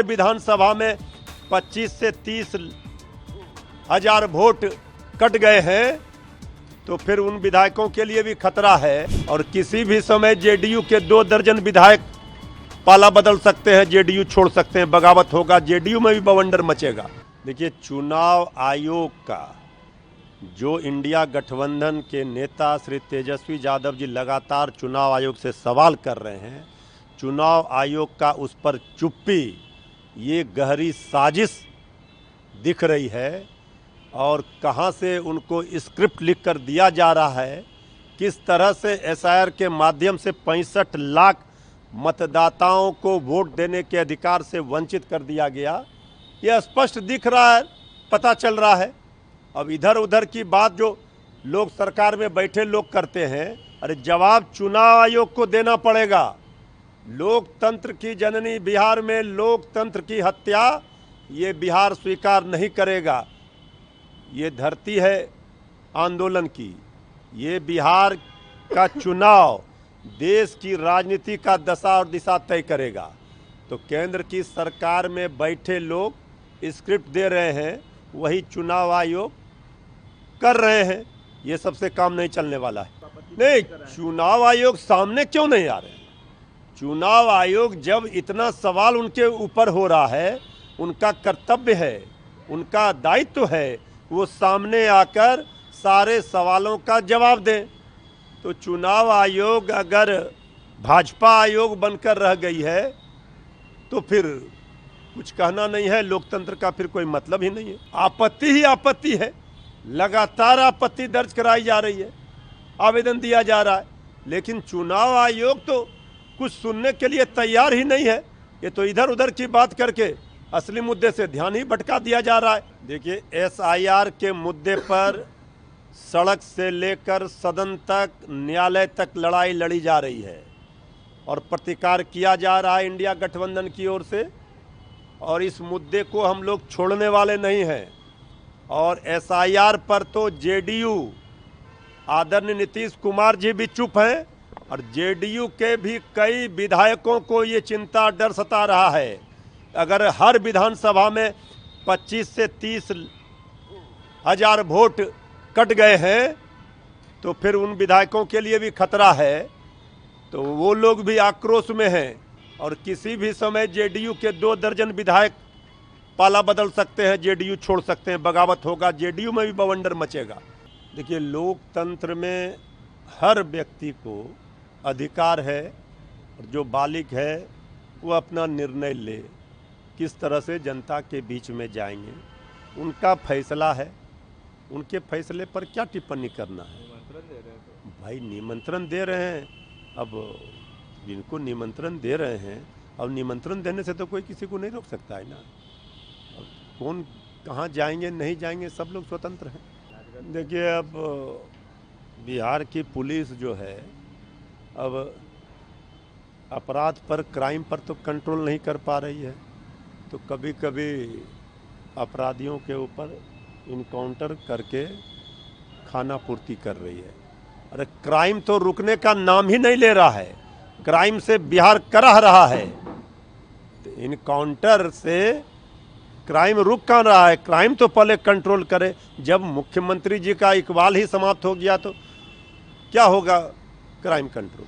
विधानसभा में 25 से 30 हजार वोट कट गए हैं, तो फिर उन विधायकों के लिए भी खतरा है। और किसी भी समय जेडीयू के 2 दर्जन विधायक पाला बदल सकते हैं, जेडीयू छोड़ सकते हैं, बगावत होगा, जेडीयू में भी बवंडर मचेगा। देखिए, चुनाव आयोग का जो इंडिया गठबंधन के नेता श्री तेजस्वी यादव जी लगातार चुनाव आयोग से सवाल कर रहे हैं, चुनाव आयोग का उस पर चुप्पी, ये गहरी साजिश दिख रही है। और कहां से उनको स्क्रिप्ट लिख कर दिया जा रहा है, किस तरह से एसआईआर के माध्यम से 65 लाख मतदाताओं को वोट देने के अधिकार से वंचित कर दिया गया, यह स्पष्ट दिख रहा है, पता चल रहा है। अब इधर उधर की बात जो लोग सरकार में बैठे लोग करते हैं, अरे जवाब चुनाव आयोग को देना पड़ेगा। लोकतंत्र की जननी बिहार में लोकतंत्र की हत्या ये बिहार स्वीकार नहीं करेगा। ये धरती है आंदोलन की, ये बिहार का चुनाव देश की राजनीति का दशा और दिशा तय करेगा। तो केंद्र की सरकार में बैठे लोग स्क्रिप्ट दे रहे हैं, वही चुनाव आयोग कर रहे हैं। ये सबसे काम नहीं चलने वाला है। नहीं, चुनाव आयोग सामने क्यों नहीं आ रहे? चुनाव आयोग जब इतना सवाल उनके ऊपर हो रहा है, उनका कर्तव्य है, उनका दायित्व है, वो सामने आकर सारे सवालों का जवाब दें। तो चुनाव आयोग अगर भाजपा आयोग बनकर रह गई है तो फिर कुछ कहना नहीं है, लोकतंत्र का फिर कोई मतलब ही नहीं है। आपत्ति ही आपत्ति है, लगातार आपत्ति दर्ज कराई जा रही है, आवेदन दिया जा रहा है, लेकिन चुनाव आयोग तो कुछ सुनने के लिए तैयार ही नहीं है। ये तो इधर उधर की बात करके असली मुद्दे से ध्यान ही भटका दिया जा रहा है। देखिए, एसआईआर के मुद्दे पर सड़क से लेकर सदन तक, न्यायालय तक लड़ाई लड़ी जा रही है और प्रतिकार किया जा रहा है इंडिया गठबंधन की ओर से। और इस मुद्दे को हम लोग छोड़ने वाले नहीं हैं। और एसआईआर पर तो जेडीयू, आदरणीय नीतीश कुमार जी भी चुप हैं, और जेडीयू के भी कई विधायकों को ये चिंता, डर सता रहा है। अगर हर विधानसभा में 25 से 30 हजार वोट कट गए हैं, तो फिर उन विधायकों के लिए भी खतरा है। तो वो लोग भी आक्रोश में हैं, और किसी भी समय जेडीयू के 2 दर्जन विधायक पाला बदल सकते हैं, जेडीयू छोड़ सकते हैं, बगावत होगा, जेडीयू में भी बवंडर मचेगा। देखिए, लोकतंत्र में हर व्यक्ति को अधिकार है, और जो बालिग है वो अपना निर्णय ले, किस तरह से जनता के बीच में जाएंगे, उनका फैसला है। उनके फैसले पर क्या टिप्पणी करना है? भाई, निमंत्रण दे रहे हैं, अब जिनको निमंत्रण दे रहे हैं, अब निमंत्रण देने से तो कोई किसी को नहीं रोक सकता है ना। अब कौन कहाँ जाएंगे नहीं जाएंगे, सब लोग स्वतंत्र हैं। देखिए, अब बिहार की पुलिस जो है, अब अपराध पर, क्राइम पर तो कंट्रोल नहीं कर पा रही है। तो कभी कभी अपराधियों के ऊपर इनकाउंटर करके खाना पूर्ति कर रही है। अरे, क्राइम तो रुकने का नाम ही नहीं ले रहा है, क्राइम से बिहार कराह रहा है। तो इनकाउंटर से क्राइम रुक कहाँ रहा है? क्राइम तो पहले कंट्रोल करे। जब मुख्यमंत्री जी का इकबाल ही समाप्त हो गया तो क्या होगा? Crime control.